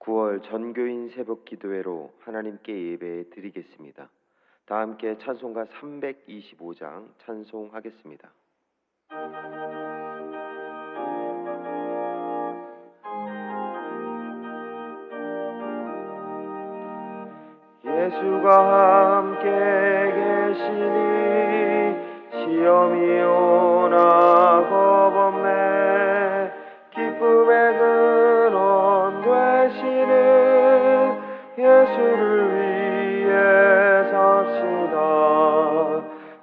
9월 전교인 새벽 기도회로 하나님께 예배 드리겠습니다. 다 함께 찬송가 325장 찬송하겠습니다. 예수가 함께 계시니 시험이 오나 겁없네. 기쁨의 근원 되시는 예수를 위해 삽시다.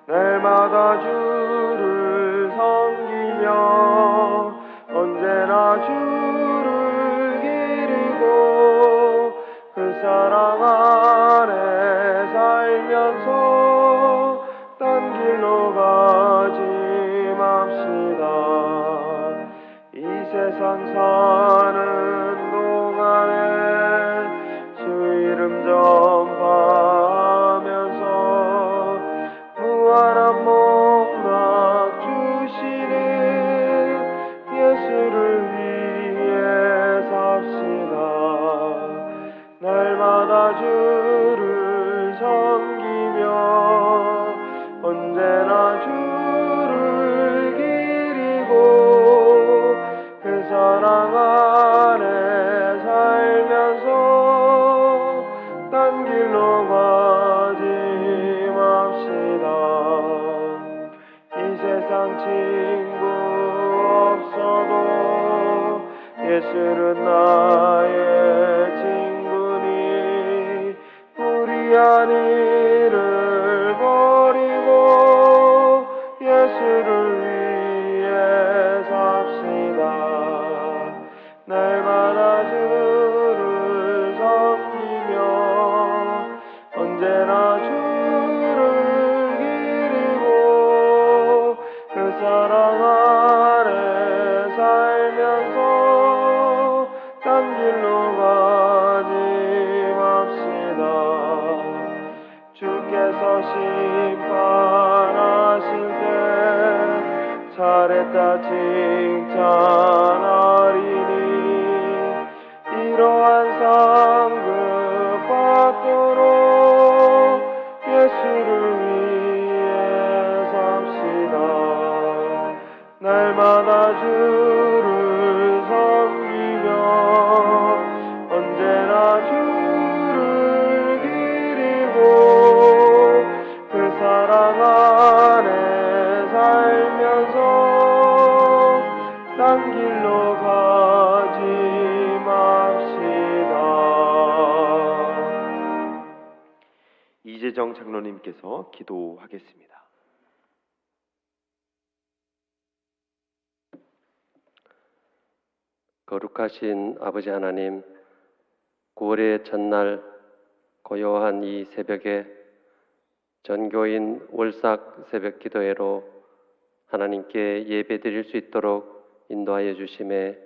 날마다 주를 섬기며 언제나 주를 기리고 그 사랑 안에 살면서 딴 길로 가지 맙시다. 이 세상 사는 동안에 주 이름 전파하면서 무한한 목락 주시는 예수를 위해 삽시다. 날마다 주를 섬기며 언제나 주를 기리고 그 사랑 안에 살면서 딴 길로 가지 맙시다. 이 세상 친구 없어도 예수는 나의 친구니 불의한 일을 버리고 예수를 위해 삽시다. 날마다 주를 섬기며 언제나 주를 기리고 그 사랑 안에 살면서 딴 길로 가지 맙시다. 주께서 심판하실 때 잘했다 칭찬하리니 이러한 상급 받도록 예수를 위해 삽시다. 날마다 주를 섬기며 언제나 주를 기리고 그 사랑 안에 살면서 딴 길로 가지 맙시다. 이재정 장로님께서 기도하겠습니다. 거룩하신 아버지 하나님, 9월의 첫날 고요한 이 새벽에 전교인 월삭 새벽 기도회로 하나님께 예배 드릴 수 있도록 인도하여 주심에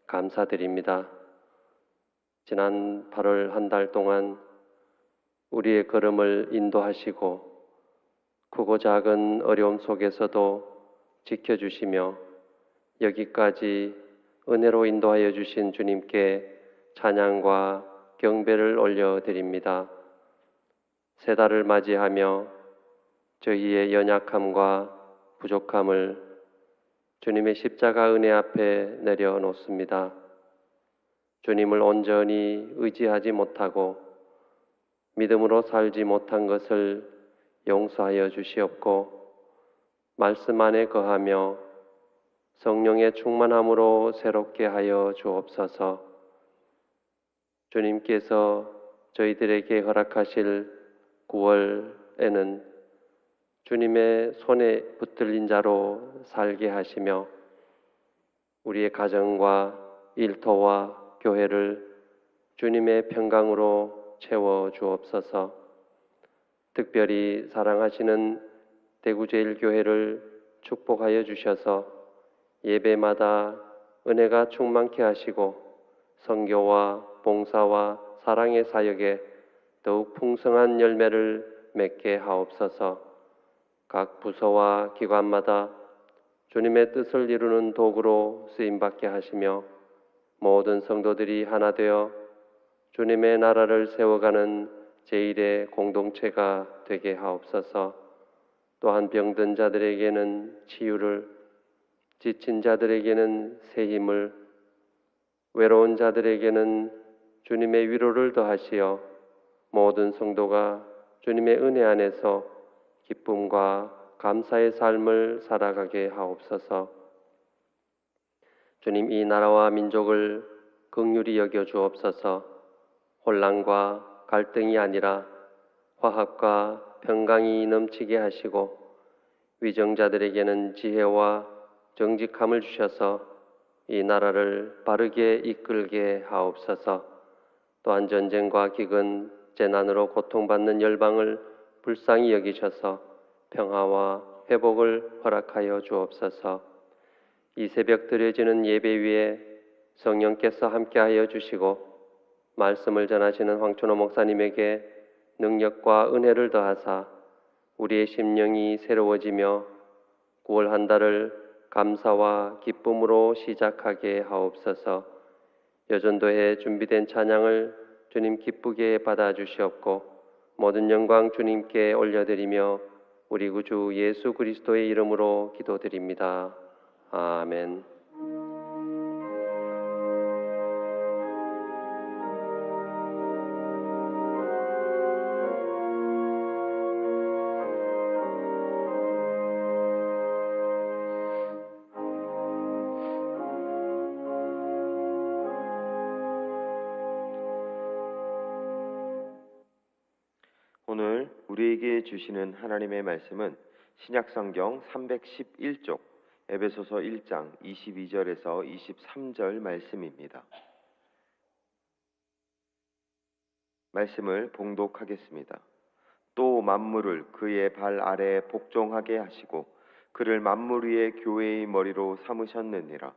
감사드립니다. 지난 8월 한 달 동안 우리의 걸음을 인도하시고 크고 작은 어려움 속에서도 지켜주시며 여기까지 은혜로 인도하여 주신 주님께 찬양과 경배를 올려드립니다. 새 달을 맞이하며 저희의 연약함과 부족함을 주님의 십자가 은혜 앞에 내려놓습니다. 주님을 온전히 의지하지 못하고 믿음으로 살지 못한 것을 용서하여 주시옵고 말씀 안에 거하며 성령의 충만함으로 새롭게 하여 주옵소서. 주님께서 저희들에게 허락하실 9월에는 주님의 손에 붙들린 자로 살게 하시며 우리의 가정과 일터와 교회를 주님의 평강으로 채워 주옵소서. 특별히 사랑하시는 대구제일교회를 축복하여 주셔서 예배마다 은혜가 충만케 하시고 선교와 봉사와 사랑의 사역에 더욱 풍성한 열매를 맺게 하옵소서. 각 부서와 기관마다 주님의 뜻을 이루는 도구로 쓰임받게 하시며 모든 성도들이 하나 되어 주님의 나라를 세워가는 제1의 공동체가 되게 하옵소서. 또한 병든 자들에게는 치유를, 지친 자들에게는 새 힘을, 외로운 자들에게는 주님의 위로를 더하시어 모든 성도가 주님의 은혜 안에서 기쁨과 감사의 삶을 살아가게 하옵소서. 주님, 이 나라와 민족을 긍휼히 여겨 주옵소서. 혼란과 갈등이 아니라 화합과 평강이 넘치게 하시고 위정자들에게는 지혜와 정직함을 주셔서 이 나라를 바르게 이끌게 하옵소서. 또한 전쟁과 기근, 재난으로 고통받는 열방을 불쌍히 여기셔서 평화와 회복을 허락하여 주옵소서. 이 새벽 드려지는 예배 위에 성령께서 함께하여 주시고 말씀을 전하시는 황춘호 목사님에게 능력과 은혜를 더하사 우리의 심령이 새로워지며 9월 한 달을 감사와 기쁨으로 시작하게 하옵소서. 여전도에 준비된 찬양을 주님 기쁘게 받아주시옵고 모든 영광 주님께 올려드리며 우리 구주 예수 그리스도의 이름으로 기도드립니다. 아멘. 오늘 우리에게 주시는 하나님의 말씀은 신약성경 311쪽 에베소서 1장 22절에서 23절 말씀입니다. 말씀을 봉독하겠습니다. 또 만물을 그의 발 아래에 복종하게 하시고 그를 만물 위에 교회의 머리로 삼으셨느니라.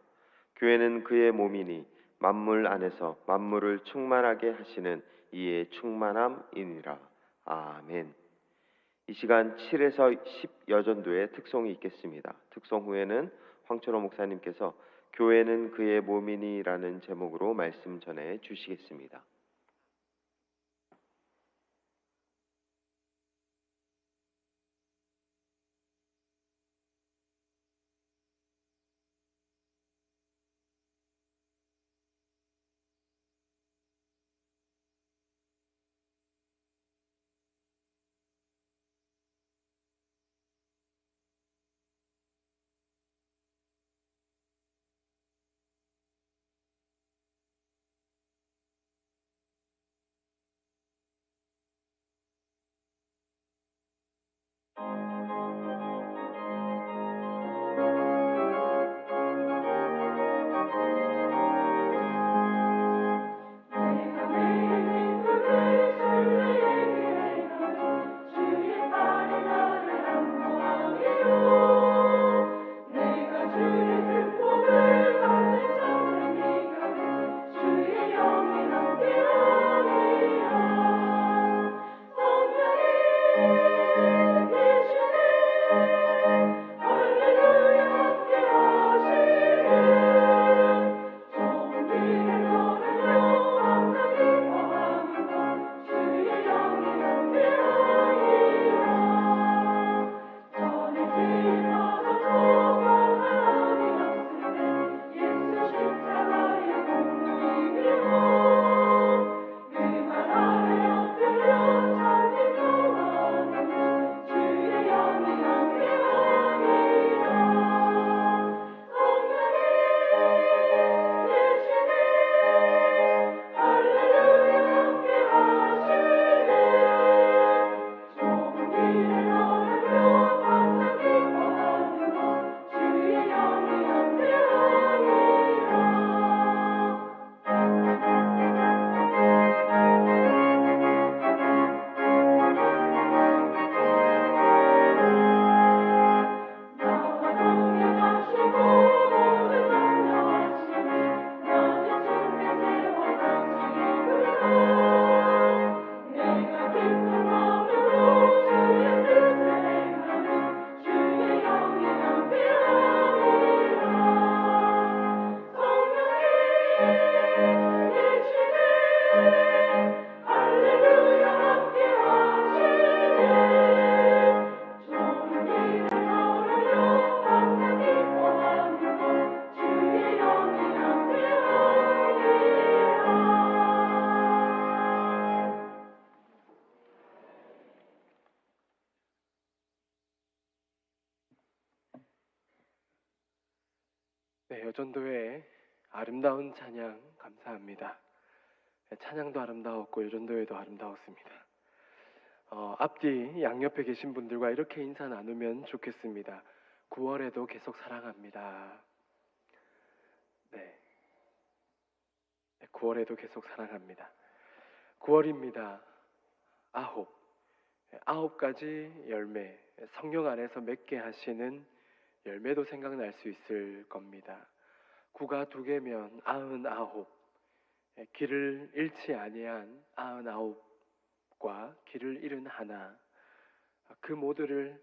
교회는 그의 몸이니 만물 안에서 만물을 충만하게 하시는 이의 충만함이니라. 아멘. 이 시간 7에서 10 여전도의 특송이 있겠습니다. 특송 후에는 황철호 목사님께서 교회는 그의 몸이니 라는 제목으로 말씀 전해 주시겠습니다. 요전도의 아름다운 찬양 감사합니다. 찬양도 아름다웠고 요전도회도 아름다웠습니다. 앞뒤 양옆에 계신 분들과 이렇게 인사 나누면 좋겠습니다. 9월에도 계속 사랑합니다. 네, 9월에도 계속 사랑합니다. 9월입니다. 아홉 가지 열매, 성령 안에서 맺게 하시는 열매도 생각날 수 있을 겁니다. 9가 2개면 99, 길을 잃지 아니한 99과 길을 잃은 하나, 그 모두를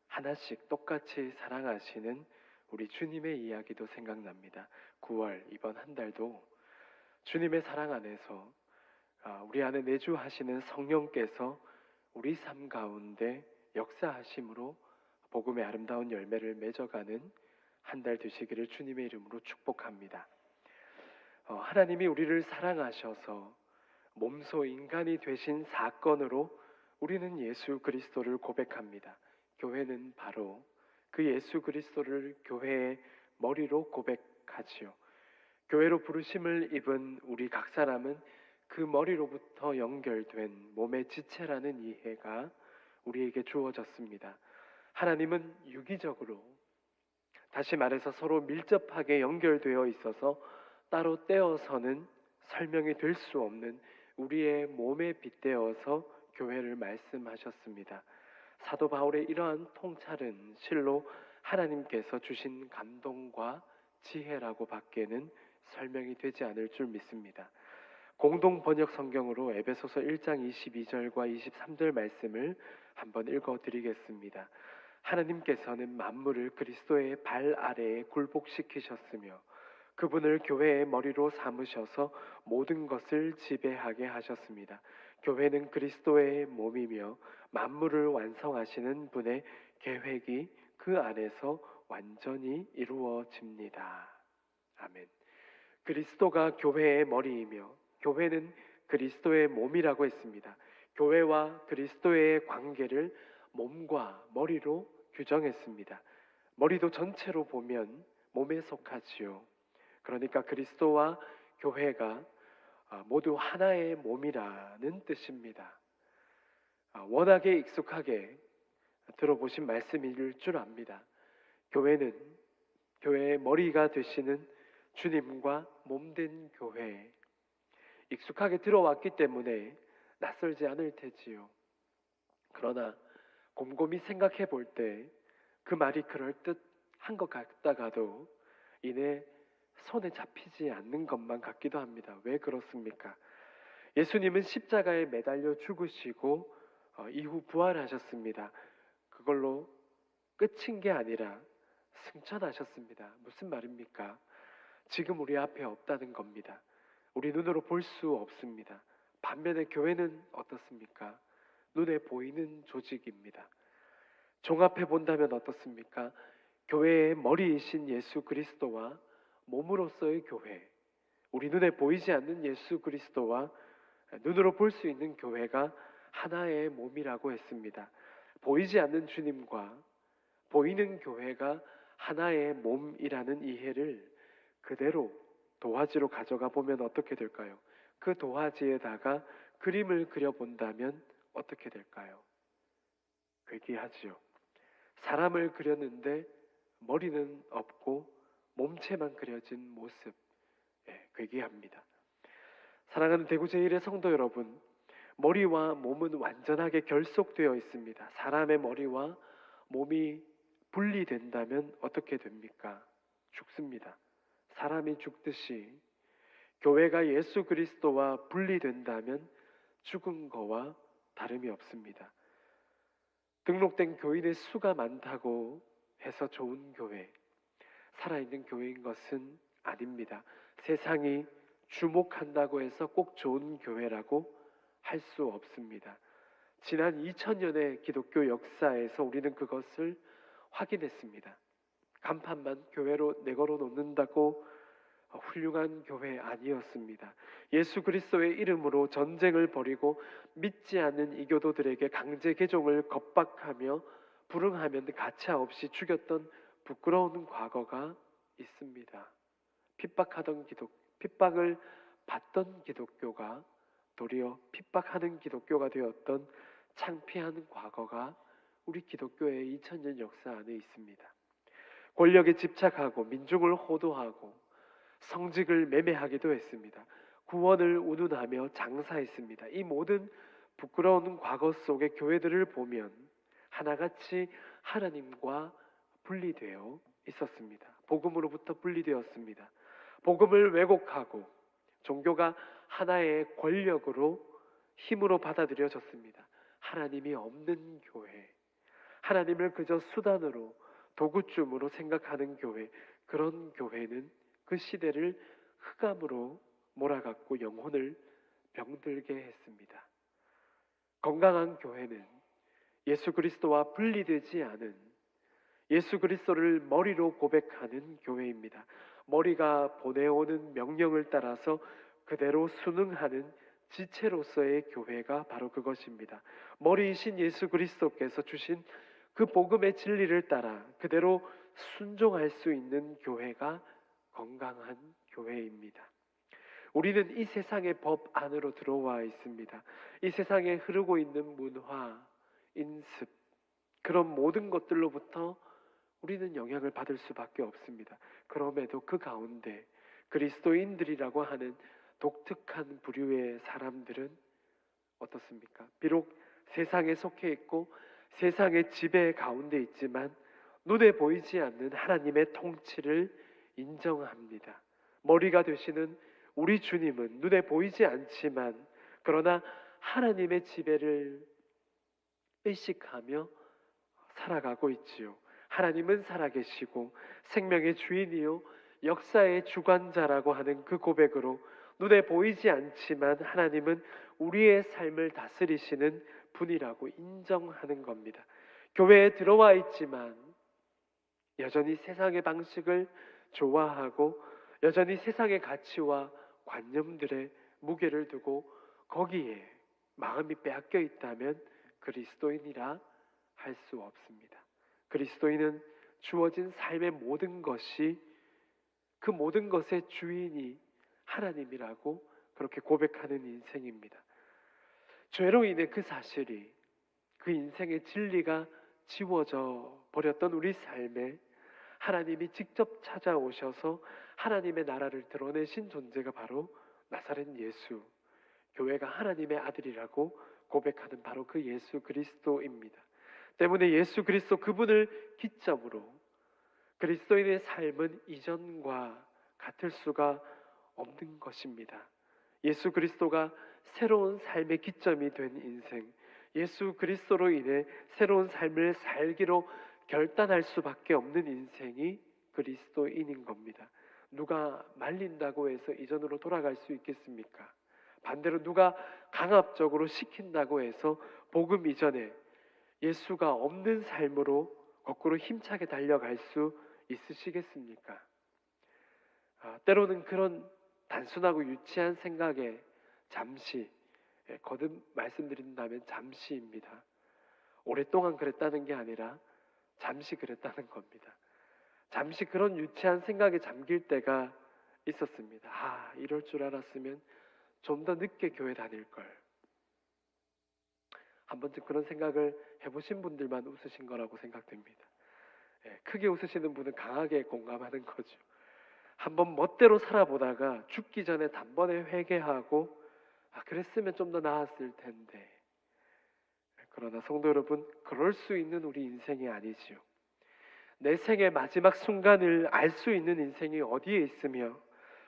하나씩 똑같이 사랑하시는 우리 주님의 이야기도 생각납니다. 9월 이번 한 달도 주님의 사랑 안에서 우리 안에 내주하시는 성령께서 우리 삶 가운데 역사하심으로 복음의 아름다운 열매를 맺어가는 한 달 되시기를 주님의 이름으로 축복합니다. 하나님이 우리를 사랑하셔서 몸소 인간이 되신 사건으로 우리는 예수 그리스도를 고백합니다. 교회는 바로 그 예수 그리스도를 교회의 머리로 고백하지요. 교회로 부르심을 입은 우리 각 사람은 그 머리로부터 연결된 몸의 지체라는 이해가 우리에게 주어졌습니다. 하나님은 유기적으로, 다시 말해서 서로 밀접하게 연결되어 있어서 따로 떼어서는 설명이 될 수 없는 우리의 몸에 빗대어서 교회를 말씀하셨습니다. 사도 바울의 이러한 통찰은 실로 하나님께서 주신 감동과 지혜라고 밖에는 설명이 되지 않을 줄 믿습니다. 공동 번역 성경으로 에베소서 1장 22절과 23절 말씀을 한번 읽어드리겠습니다. 하나님께서는 만물을 그리스도의 발 아래에 굴복시키셨으며 그분을 교회의 머리로 삼으셔서 모든 것을 지배하게 하셨습니다. 교회는 그리스도의 몸이며 만물을 완성하시는 분의 계획이 그 안에서 완전히 이루어집니다. 아멘. 그리스도가 교회의 머리이며 교회는 그리스도의 몸이라고 했습니다. 교회와 그리스도의 관계를 몸과 머리로 규정했습니다. 머리도 전체로 보면 몸에 속하지요. 그러니까 그리스도와 교회가 모두 하나의 몸이라는 뜻입니다. 워낙에 익숙하게 들어보신 말씀일 줄 압니다. 교회는 교회의 머리가 되시는 주님과 몸된 교회, 익숙하게 들어왔기 때문에 낯설지 않을 테지요. 그러나 곰곰이 생각해 볼 때 그 말이 그럴듯한 것 같다가도 이내 손에 잡히지 않는 것만 같기도 합니다. 왜 그렇습니까? 예수님은 십자가에 매달려 죽으시고 이후 부활하셨습니다. 그걸로 끝인 게 아니라 승천하셨습니다. 무슨 말입니까? 지금 우리 앞에 없다는 겁니다. 우리 눈으로 볼 수 없습니다. 반면에 교회는 어떻습니까? 눈에 보이는 조직입니다. 종합해 본다면 어떻습니까? 교회의 머리이신 예수 그리스도와 몸으로서의 교회, 우리 눈에 보이지 않는 예수 그리스도와 눈으로 볼 수 있는 교회가 하나의 몸이라고 했습니다. 보이지 않는 주님과 보이는 교회가 하나의 몸이라는 이해를 그대로 도화지로 가져가 보면 어떻게 될까요? 그 도화지에다가 그림을 그려본다면 어떻게 될까요? 괴기하지요. 사람을 그렸는데 머리는 없고 몸체만 그려진 모습, 괴기합니다. 사랑하는 대구 제1의 성도 여러분, 머리와 몸은 완전하게 결속되어 있습니다. 사람의 머리와 몸이 분리된다면 어떻게 됩니까? 죽습니다. 사람이 죽듯이 교회가 예수 그리스도와 분리된다면 죽은 거와 다름이 없습니다. 등록된 교인의 수가 많다고 해서 좋은 교회, 살아있는 교회인 것은 아닙니다. 세상이 주목한다고 해서 꼭 좋은 교회라고 할 수 없습니다. 지난 2000년의 기독교 역사에서 우리는 그것을 확인했습니다. 간판만 교회로 내걸어 놓는다고 훌륭한 교회 아니었습니다. 예수 그리스도의 이름으로 전쟁을 벌이고 믿지 않는 이교도들에게 강제 개종을 겁박하며 불응하면 가차없이 죽였던 부끄러운 과거가 있습니다. 핍박을 받던 기독교가 도리어 핍박하는 기독교가 되었던 창피한 과거가 우리 기독교의 2000년 역사 안에 있습니다. 권력에 집착하고 민중을 호도하고 성직을 매매하기도 했습니다. 구원을 운운하며 장사했습니다. 이 모든 부끄러운 과거 속의 교회들을 보면 하나같이 하나님과 분리되어 있었습니다. 복음으로부터 분리되었습니다. 복음을 왜곡하고 종교가 하나의 권력으로 힘으로 받아들여졌습니다. 하나님이 없는 교회, 하나님을 그저 수단으로 도구쯤으로 생각하는 교회, 그런 교회는 그 시대를 흑암으로 몰아갔고 영혼을 병들게 했습니다. 건강한 교회는 예수 그리스도와 분리되지 않은 예수 그리스도를 머리로 고백하는 교회입니다. 머리가 보내오는 명령을 따라서 그대로 순응하는 지체로서의 교회가 바로 그것입니다. 머리이신 예수 그리스도께서 주신 그 복음의 진리를 따라 그대로 순종할 수 있는 교회가 건강한 교회입니다. 우리는 이 세상의 법 안으로 들어와 있습니다. 이 세상에 흐르고 있는 문화, 인습, 그런 모든 것들로부터 우리는 영향을 받을 수밖에 없습니다. 그럼에도 그 가운데 그리스도인들이라고 하는 독특한 부류의 사람들은 어떻습니까? 비록 세상에 속해 있고 세상의 지배 가운데 있지만 눈에 보이지 않는 하나님의 통치를 인정합니다. 머리가 되시는 우리 주님은 눈에 보이지 않지만 그러나 하나님의 지배를 의식하며 살아가고 있지요. 하나님은 살아계시고 생명의 주인이요 역사의 주관자라고 하는 그 고백으로 눈에 보이지 않지만 하나님은 우리의 삶을 다스리시는 분이라고 인정하는 겁니다. 교회에 들어와 있지만 여전히 세상의 방식을 좋아하고 여전히 세상의 가치와 관념들의 무게를 두고 거기에 마음이 빼앗겨 있다면 그리스도인이라 할 수 없습니다. 그리스도인은 주어진 삶의 모든 것이 그 모든 것의 주인이 하나님이라고 그렇게 고백하는 인생입니다. 죄로 인해 그 사실이 그 인생의 진리가 지워져 버렸던 우리 삶에 하나님이 직접 찾아오셔서 하나님의 나라를 드러내신 존재가 바로 나사렛 예수, 교회가 하나님의 아들이라고 고백하는 바로 그 예수 그리스도입니다. 때문에 예수 그리스도 그분을 기점으로 그리스도인의 삶은 이전과 같을 수가 없는 것입니다. 예수 그리스도가 새로운 삶의 기점이 된 인생, 예수 그리스도로 인해 새로운 삶을 살기로 결단할 수밖에 없는 인생이 그리스도인인 겁니다. 누가 말린다고 해서 이전으로 돌아갈 수 있겠습니까? 반대로 누가 강압적으로 시킨다고 해서 복음 이전에 예수가 없는 삶으로 거꾸로 힘차게 달려갈 수 있으시겠습니까? 때로는 그런 단순하고 유치한 생각에 잠시, 거듭 말씀드린다면 잠시입니다. 오랫동안 그랬다는 게 아니라 잠시 그랬다는 겁니다. 잠시 그런 유치한 생각에 잠길 때가 있었습니다. 이럴 줄 알았으면 좀 더 늦게 교회 다닐 걸. 한 번쯤 그런 생각을 해보신 분들만 웃으신 거라고 생각됩니다. 크게 웃으시는 분은 강하게 공감하는 거죠. 한번 멋대로 살아보다가 죽기 전에 단번에 회개하고 그랬으면 좀 더 나았을 텐데. 그러나 성도 여러분, 그럴 수 있는 우리 인생이 아니지요. 내 생의 마지막 순간을 알 수 있는 인생이 어디에 있으며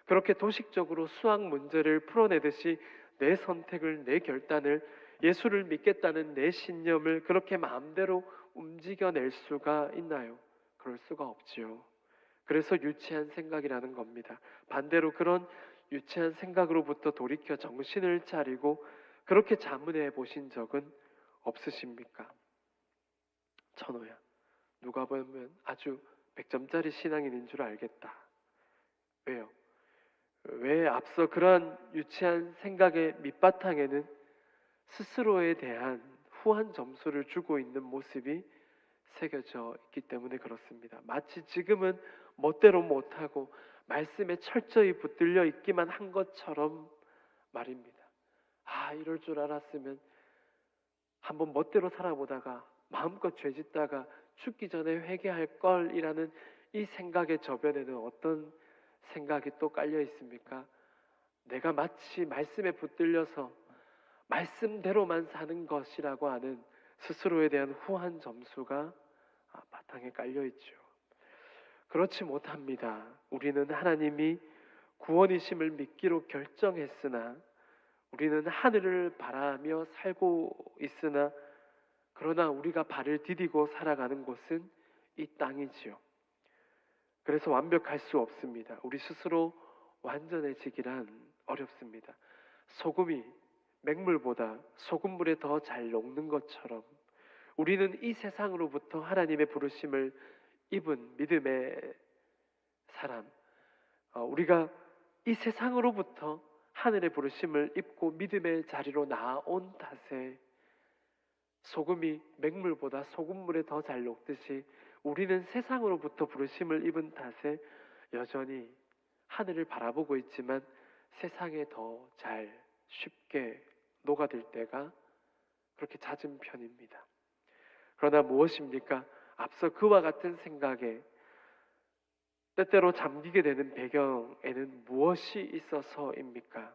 그렇게 도식적으로 수학 문제를 풀어내듯이 내 선택을, 내 결단을, 예수를 믿겠다는 내 신념을 그렇게 마음대로 움직여낼 수가 있나요? 그럴 수가 없지요. 그래서 유치한 생각이라는 겁니다. 반대로 그런 유치한 생각으로부터 돌이켜 정신을 차리고 그렇게 자문해 보신 적은 없으십니까? 천호야, 누가 보면 아주 100점짜리 신앙인인 줄 알겠다. 왜요? 왜 앞서 그러한 유치한 생각의 밑바탕에는 스스로에 대한 후한 점수를 주고 있는 모습이 새겨져 있기 때문에 그렇습니다. 마치 지금은 멋대로 못하고 말씀에 철저히 붙들려 있기만 한 것처럼 말입니다. 이럴 줄 알았으면 한번 멋대로 살아보다가 마음껏 죄짓다가 죽기 전에 회개할 걸이라는 이 생각의 저변에는 어떤 생각이 또 깔려 있습니까? 내가 마치 말씀에 붙들려서 말씀대로만 사는 것이라고 하는 스스로에 대한 후한 점수가 바탕에 깔려 있죠. 그렇지 못합니다. 우리는 하나님이 구원이심을 믿기로 결정했으나, 우리는 하늘을 바라며 살고 있으나, 그러나 우리가 발을 디디고 살아가는 곳은 이 땅이지요. 그래서 완벽할 수 없습니다. 우리 스스로 완전해지기란 어렵습니다. 소금이 맹물보다 소금물에 더 잘 녹는 것처럼 우리는 이 세상으로부터 하나님의 부르심을 입은 믿음의 사람, 우리가 이 세상으로부터 하늘의 부르심을 입고 믿음의 자리로 나아온 탓에 소금이 맹물보다 소금물에 더 잘 녹듯이 우리는 세상으로부터 부르심을 입은 탓에 여전히 하늘을 바라보고 있지만 세상에 더 잘 쉽게 녹아들 때가 그렇게 잦은 편입니다. 그러나 무엇입니까? 앞서 그와 같은 생각에 때때로 잠기게 되는 배경에는 무엇이 있어서입니까?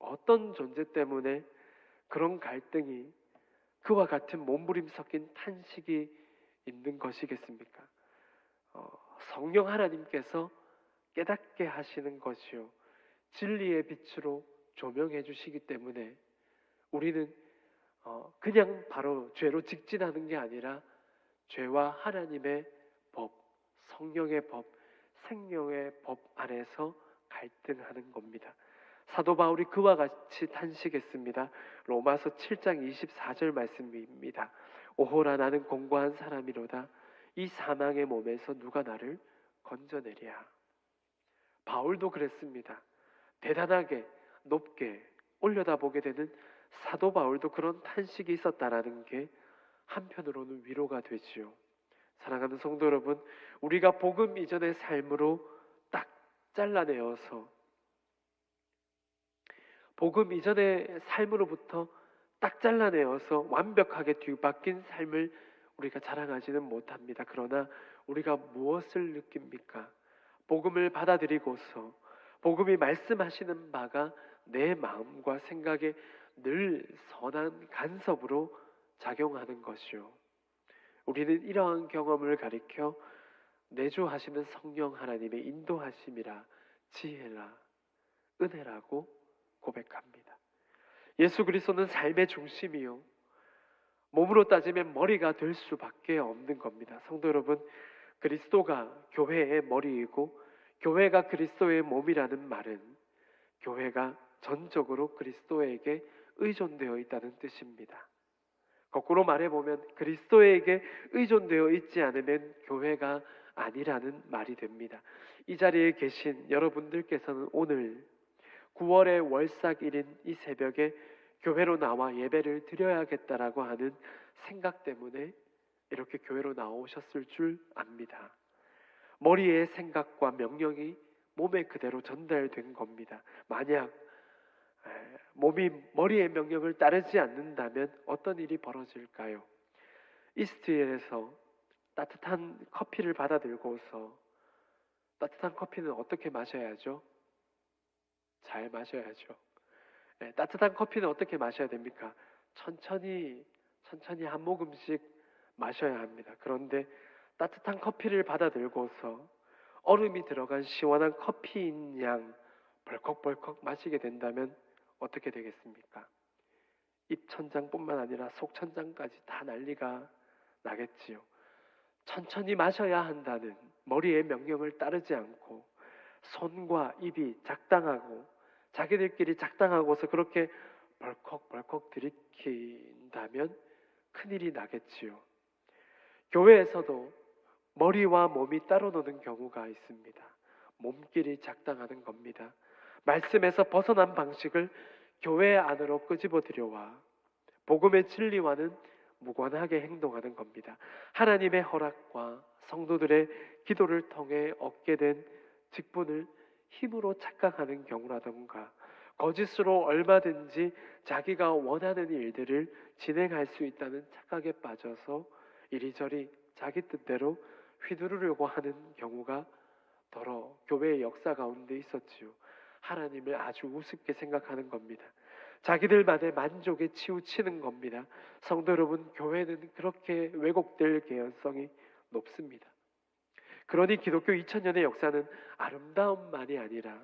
어떤 존재 때문에 그런 갈등이, 그와 같은 몸부림 섞인 탄식이 있는 것이겠습니까? 성령 하나님께서 깨닫게 하시는 것이요, 진리의 빛으로 조명해 주시기 때문에 우리는 그냥 바로 죄로 직진하는 게 아니라 죄와 하나님의 법, 성령의 법, 생명의 법 안에서 갈등하는 겁니다. 사도 바울이 그와 같이 탄식했습니다. 로마서 7장 24절 말씀입니다. 오호라, 나는 공고한 사람이로다. 이 사망의 몸에서 누가 나를 건져내랴. 바울도 그랬습니다. 대단하게 높게 올려다보게 되는 사도 바울도 그런 탄식이 있었다라는 게 한편으로는 위로가 되지요. 사랑하는 성도 여러분, 우리가 복음 이전의 삶으로 딱 잘라내어서, 복음 이전의 삶으로부터 딱 잘라내어서 완벽하게 뒤바뀐 삶을 우리가 자랑하지는 못합니다. 그러나 우리가 무엇을 느낍니까? 복음을 받아들이고서 복음이 말씀하시는 바가 내 마음과 생각에 늘 선한 간섭으로 작용하는 것이요, 우리는 이러한 경험을 가리켜 내주하시는 성령 하나님의 인도하심이라, 지혜라, 은혜라고 고백합니다. 예수 그리스도는 삶의 중심이요, 몸으로 따지면 머리가 될 수밖에 없는 겁니다. 성도 여러분, 그리스도가 교회의 머리이고 교회가 그리스도의 몸이라는 말은 교회가 전적으로 그리스도에게 의존되어 있다는 뜻입니다. 거꾸로 말해보면 그리스도에게 의존되어 있지 않으면 교회가 아니라는 말이 됩니다. 이 자리에 계신 여러분들께서는 오늘 9월의 월삭일인 이 새벽에 교회로 나와 예배를 드려야겠다라고 하는 생각 때문에 이렇게 교회로 나오셨을 줄 압니다. 머리의 생각과 명령이 몸에 그대로 전달된 겁니다. 만약 머리의 명령을 따르지 않는다면 어떤 일이 벌어질까요? 이스트엘에서 따뜻한 커피를 받아 들고서, 따뜻한 커피는 어떻게 마셔야죠? 잘 마셔야죠. 따뜻한 커피는 어떻게 마셔야 됩니까? 천천히 한 모금씩 마셔야 합니다. 그런데 따뜻한 커피를 받아 들고서 얼음이 들어간 시원한 커피인 양 벌컥벌컥 마시게 된다면 어떻게 되겠습니까? 입천장뿐만 아니라 속천장까지 다 난리가 나겠지요. 천천히 마셔야 한다는 머리의 명령을 따르지 않고 손과 입이 작당하고 자기들끼리 작당하고서 그렇게 벌컥벌컥 들이킨다면 큰일이 나겠지요. 교회에서도 머리와 몸이 따로 노는 경우가 있습니다. 몸끼리 작당하는 겁니다. 말씀에서 벗어난 방식을 교회 안으로 끄집어 들여와 복음의 진리와는 무관하게 행동하는 겁니다. 하나님의 허락과 성도들의 기도를 통해 얻게 된 직분을 힘으로 착각하는 경우라던가 거짓으로 얼마든지 자기가 원하는 일들을 진행할 수 있다는 착각에 빠져서 이리저리 자기 뜻대로 휘두르려고 하는 경우가 더러 교회의 역사 가운데 있었지요. 하나님을 아주 우습게 생각하는 겁니다. 자기들만의 만족에 치우치는 겁니다. 성도 여러분, 교회는 그렇게 왜곡될 개연성이 높습니다. 그러니 기독교 2000년의 역사는 아름다움만이 아니라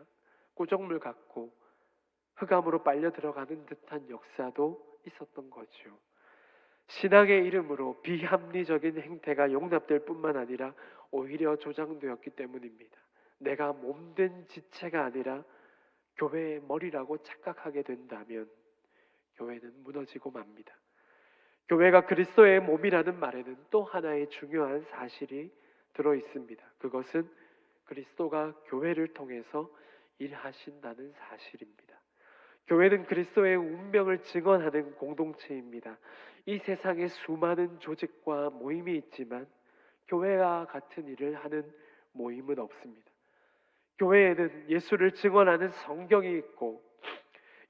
꾸정물 같고 흑암으로 빨려 들어가는 듯한 역사도 있었던 거죠. 신앙의 이름으로 비합리적인 행태가 용납될 뿐만 아니라 오히려 조장되었기 때문입니다. 내가 몸된 지체가 아니라 교회의 머리라고 착각하게 된다면 교회는 무너지고 맙니다. 교회가 그리스도의 몸이라는 말에는 또 하나의 중요한 사실이 들어 있습니다. 그것은 그리스도가 교회를 통해서 일하신다는 사실입니다. 교회는 그리스도의 운명을 증언하는 공동체입니다. 이 세상에 수많은 조직과 모임이 있지만 교회와 같은 일을 하는 모임은 없습니다. 교회에는 예수를 증언하는 성경이 있고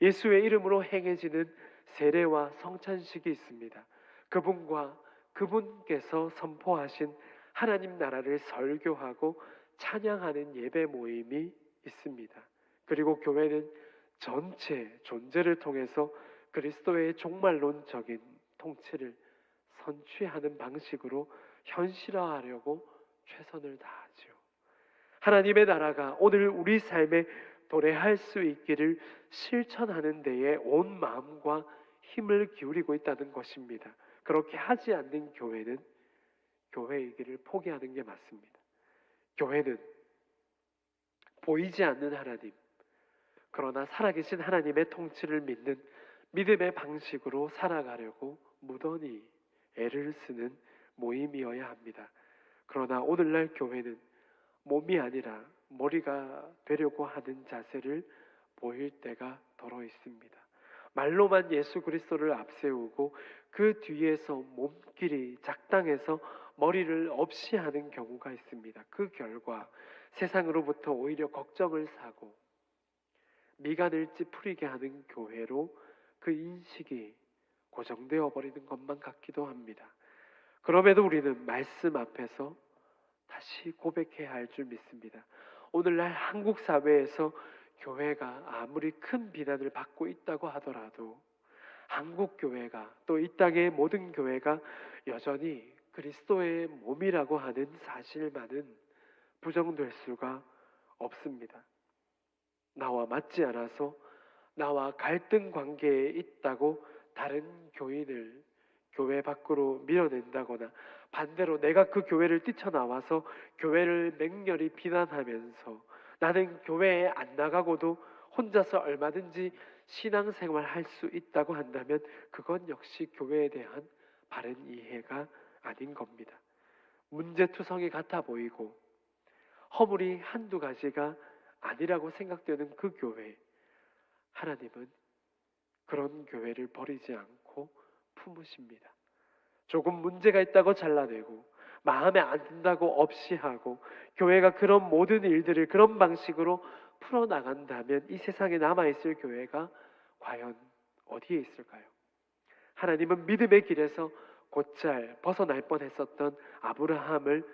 예수의 이름으로 행해지는 세례와 성찬식이 있습니다. 그분과 그분께서 선포하신 하나님 나라를 설교하고 찬양하는 예배 모임이 있습니다. 그리고 교회는 전체 존재를 통해서 그리스도의 종말론적인 통치를 선취하는 방식으로 현실화하려고 최선을 다하죠. 하나님의 나라가 오늘 우리 삶에 도래할 수 있기를 실천하는 데에 온 마음과 힘을 기울이고 있다는 것입니다. 그렇게 하지 않는 교회는 교회이기를 포기하는 게 맞습니다. 교회는 보이지 않는 하나님, 그러나 살아계신 하나님의 통치를 믿는 믿음의 방식으로 살아가려고 무던히 애를 쓰는 모임이어야 합니다. 그러나 오늘날 교회는 몸이 아니라 머리가 되려고 하는 자세를 보일 때가 더러 있습니다. 말로만 예수 그리스도를 앞세우고 그 뒤에서 몸길이 작당해서 머리를 없이 하는 경우가 있습니다. 그 결과 세상으로부터 오히려 걱정을 사고 미간을 찌푸리게 하는 교회로 그 인식이 고정되어 버리는 것만 같기도 합니다. 그럼에도 우리는 말씀 앞에서 다시 고백해야 할 줄 믿습니다. 오늘날 한국 사회에서 교회가 아무리 큰 비난을 받고 있다고 하더라도 한국 교회가 또 이 땅의 모든 교회가 여전히 그리스도의 몸이라고 하는 사실만은 부정될 수가 없습니다. 나와 맞지 않아서 나와 갈등 관계에 있다고 다른 교인을 교회 밖으로 밀어낸다거나 반대로 내가 그 교회를 뛰쳐나와서 교회를 맹렬히 비난하면서 나는 교회에 안 나가고도 혼자서 얼마든지 신앙생활 할 수 있다고 한다면 그건 역시 교회에 대한 바른 이해가 아닌 겁니다. 문제투성이 같아 보이고 허물이 한두 가지가 아니라고 생각되는 그 교회, 하나님은 그런 교회를 버리지 않고 품으십니다. 조금 문제가 있다고 잘라내고 마음에 안 든다고 없이 하고 교회가 그런 모든 일들을 그런 방식으로 풀어나간다면 이 세상에 남아있을 교회가 과연 어디에 있을까요? 하나님은 믿음의 길에서 곧잘 벗어날 뻔했었던 아브라함을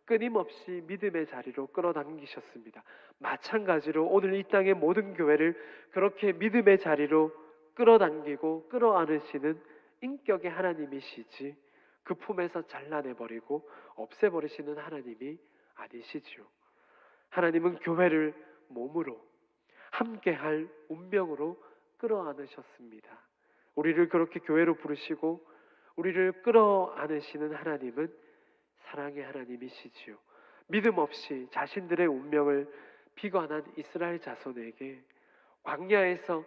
끊임없이 믿음의 자리로 끌어당기셨습니다. 마찬가지로 오늘 이 땅의 모든 교회를 그렇게 믿음의 자리로 끌어당기고 끌어안으시는 인격의 하나님이시지 그 품에서 잘라내버리고 없애버리시는 하나님이 아니시지요. 하나님은 교회를 몸으로 함께할 운명으로 끌어안으셨습니다. 우리를 그렇게 교회로 부르시고 우리를 끌어안으시는 하나님은 사랑의 하나님이시지요. 믿음 없이 자신들의 운명을 비관한 이스라엘 자손에게 광야에서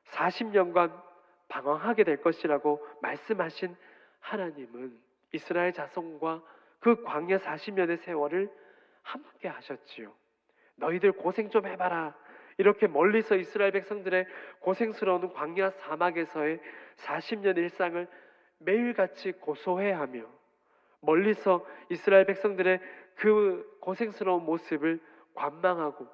40년간 방황하게 될 것이라고 말씀하신 하나님은 이스라엘 자손과 그 광야 40년의 세월을 함께 하셨지요. 너희들 고생 좀 해봐라. 이렇게 멀리서 이스라엘 백성들의 고생스러운 광야 사막에서의 40년 일상을 매일같이 고소해하며 멀리서 이스라엘 백성들의 그 고생스러운 모습을 관망하고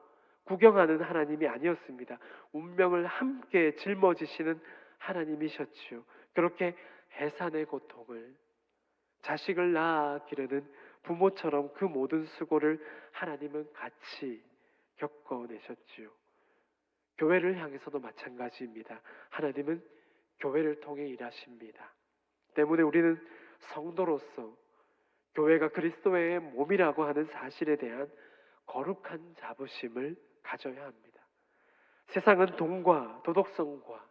구경하는 하나님이 아니었습니다. 운명을 함께 짊어지시는 하나님이셨지요. 그렇게 해산의 고통을 자식을 낳아 기르는 부모처럼 그 모든 수고를 하나님은 같이 겪어내셨지요. 교회를 향해서도 마찬가지입니다. 하나님은 교회를 통해 일하십니다. 때문에 우리는 성도로서 교회가 그리스도의 몸이라고 하는 사실에 대한 거룩한 자부심을 가져야 합니다. 세상은 돈과 도덕성과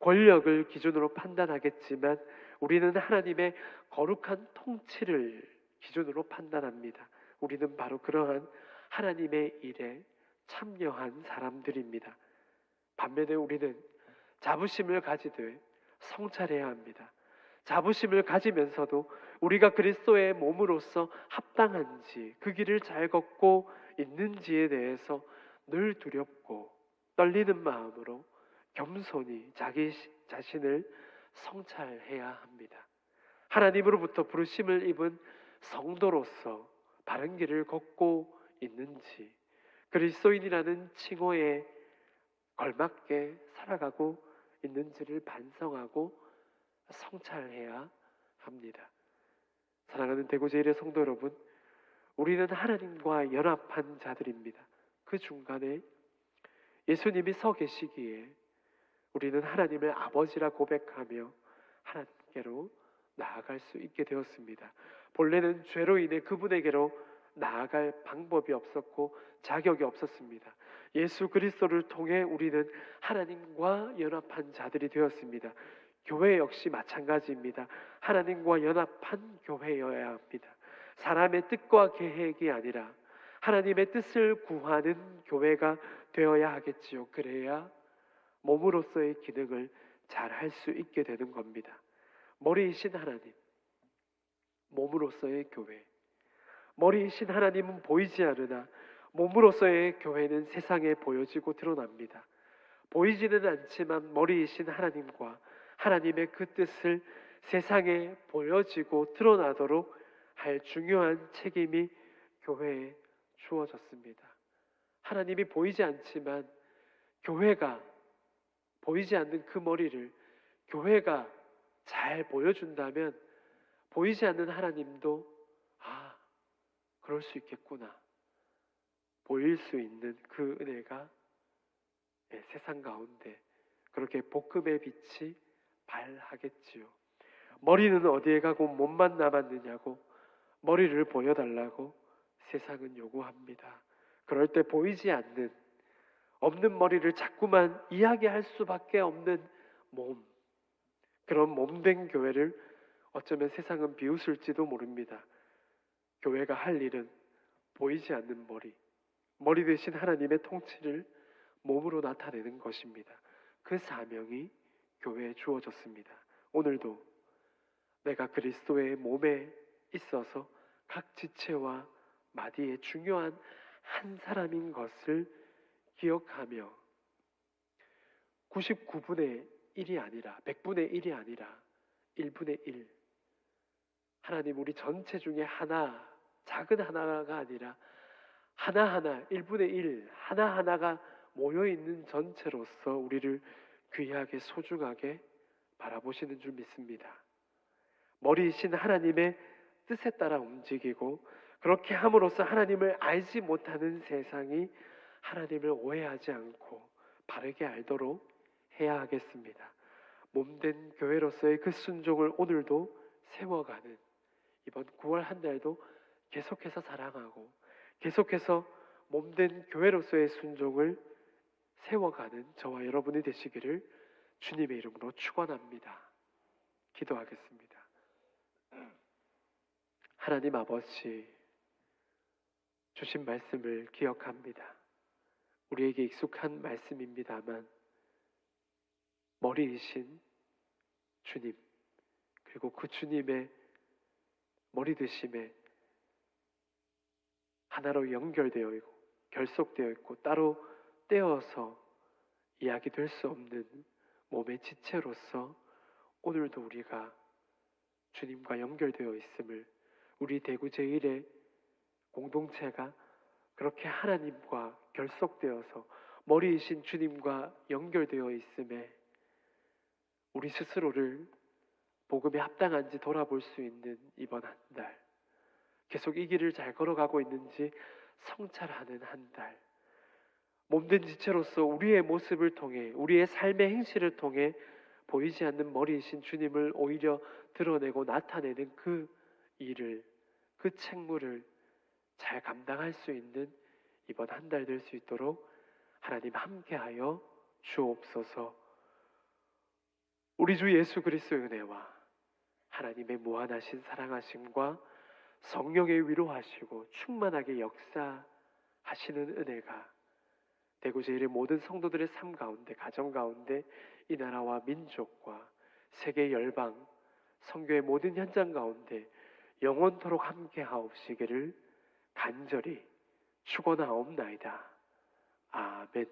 권력을 기준으로 판단하겠지만 우리는 하나님의 거룩한 통치를 기준으로 판단합니다. 우리는 바로 그러한 하나님의 일에 참여한 사람들입니다. 반면에 우리는 자부심을 가지되 성찰해야 합니다. 자부심을 가지면서도 우리가 그리스도의 몸으로서 합당한지, 그 길을 잘 걷고 있는지에 대해서 늘 두렵고 떨리는 마음으로 겸손히 자기 자신을 성찰해야 합니다. 하나님으로부터 부르심을 입은 성도로서 바른 길을 걷고 있는지, 그리스도인이라는 칭호에 걸맞게 살아가고 있는지를 반성하고 성찰해야 합니다. 사랑하는 대구제일의 성도 여러분, 우리는 하나님과 연합한 자들입니다. 그 중간에 예수님이 서 계시기에 우리는 하나님을 아버지라 고백하며 하나님께로 나아갈 수 있게 되었습니다. 본래는 죄로 인해 그분에게로 나아갈 방법이 없었고 자격이 없었습니다. 예수 그리스도를 통해 우리는 하나님과 연합한 자들이 되었습니다. 교회 역시 마찬가지입니다. 하나님과 연합한 교회여야 합니다. 사람의 뜻과 계획이 아니라 하나님의 뜻을 구하는 교회가 되어야 하겠지요. 그래야 몸으로서의 기능을 잘 할 수 있게 되는 겁니다. 머리이신 하나님, 몸으로서의 교회. 머리이신 하나님은 보이지 않으나 몸으로서의 교회는 세상에 보여지고 드러납니다. 보이지는 않지만 머리이신 하나님과 하나님의 그 뜻을 세상에 보여지고 드러나도록 할 중요한 책임이 교회에 주어졌습니다. 하나님이 보이지 않지만 교회가 보이지 않는 그 머리를 교회가 잘 보여준다면 보이지 않는 하나님도 그럴 수 있겠구나, 보일 수 있는 그 은혜가 세상 가운데 그렇게 복음의 빛이 발하겠지요. 머리는 어디에 가고 몸만 남았느냐고 머리를 보여달라고 세상은 요구합니다. 그럴 때 보이지 않는 없는 머리를 자꾸만 이야기할 수밖에 없는 몸, 그런 몸된 교회를 어쩌면 세상은 비웃을지도 모릅니다. 교회가 할 일은 보이지 않는 머리 대신 하나님의 통치를 몸으로 나타내는 것입니다. 그 사명이 교회에 주어졌습니다. 오늘도 내가 그리스도의 몸에 있어서 각 지체와 마디의 중요한 한 사람인 것을 기억하며 99분의 1이 아니라 100분의 1이 아니라 1분의 1, 하나님 우리 전체 중에 하나, 작은 하나가 아니라 하나하나 1분의 1 하나하나가 모여있는 전체로서 우리를 귀하게 소중하게 바라보시는 줄 믿습니다. 머리이신 하나님의 뜻에 따라 움직이고 그렇게 함으로써 하나님을 알지 못하는 세상이 하나님을 오해하지 않고 바르게 알도록 해야 하겠습니다. 몸된 교회로서의 그 순종을 오늘도 세워가는 이번 9월 한 달도 계속해서 사랑하고 계속해서 몸된 교회로서의 순종을 세워가는 저와 여러분이 되시기를 주님의 이름으로 축원합니다. 기도하겠습니다. 하나님 아버지, 주신 말씀을 기억합니다. 우리에게 익숙한 말씀입니다만 머리이신 주님, 그리고 그 주님의 머리 되심에 하나로 연결되어 있고 결속되어 있고 따로 떼어서 이야기될 수 없는 몸의 지체로서 오늘도 우리가 주님과 연결되어 있음을, 우리 대구 제1의 공동체가 그렇게 하나님과 결속되어서 머리이신 주님과 연결되어 있음에 우리 스스로를 복음에 합당한지 돌아볼 수 있는 이번 한 달, 계속 이 길을 잘 걸어가고 있는지 성찰하는 한 달, 몸된 지체로서 우리의 모습을 통해, 우리의 삶의 행실을 통해 보이지 않는 머리이신 주님을 오히려 드러내고 나타내는 그 일을, 그 책무를 잘 감당할 수 있는 이번 한 달 될 수 있도록 하나님 함께하여 주옵소서. 우리 주 예수 그리스도의 은혜와 하나님의 무한하신 사랑하심과 성령의 위로하시고 충만하게 역사하시는 은혜가 대구 제일의 모든 성도들의 삶 가운데, 가정 가운데, 이 나라와 민족과 세계 열방, 선교의 모든 현장 가운데 영원토록 함께하옵시기를 간절히 축원하옵나이다. 아멘.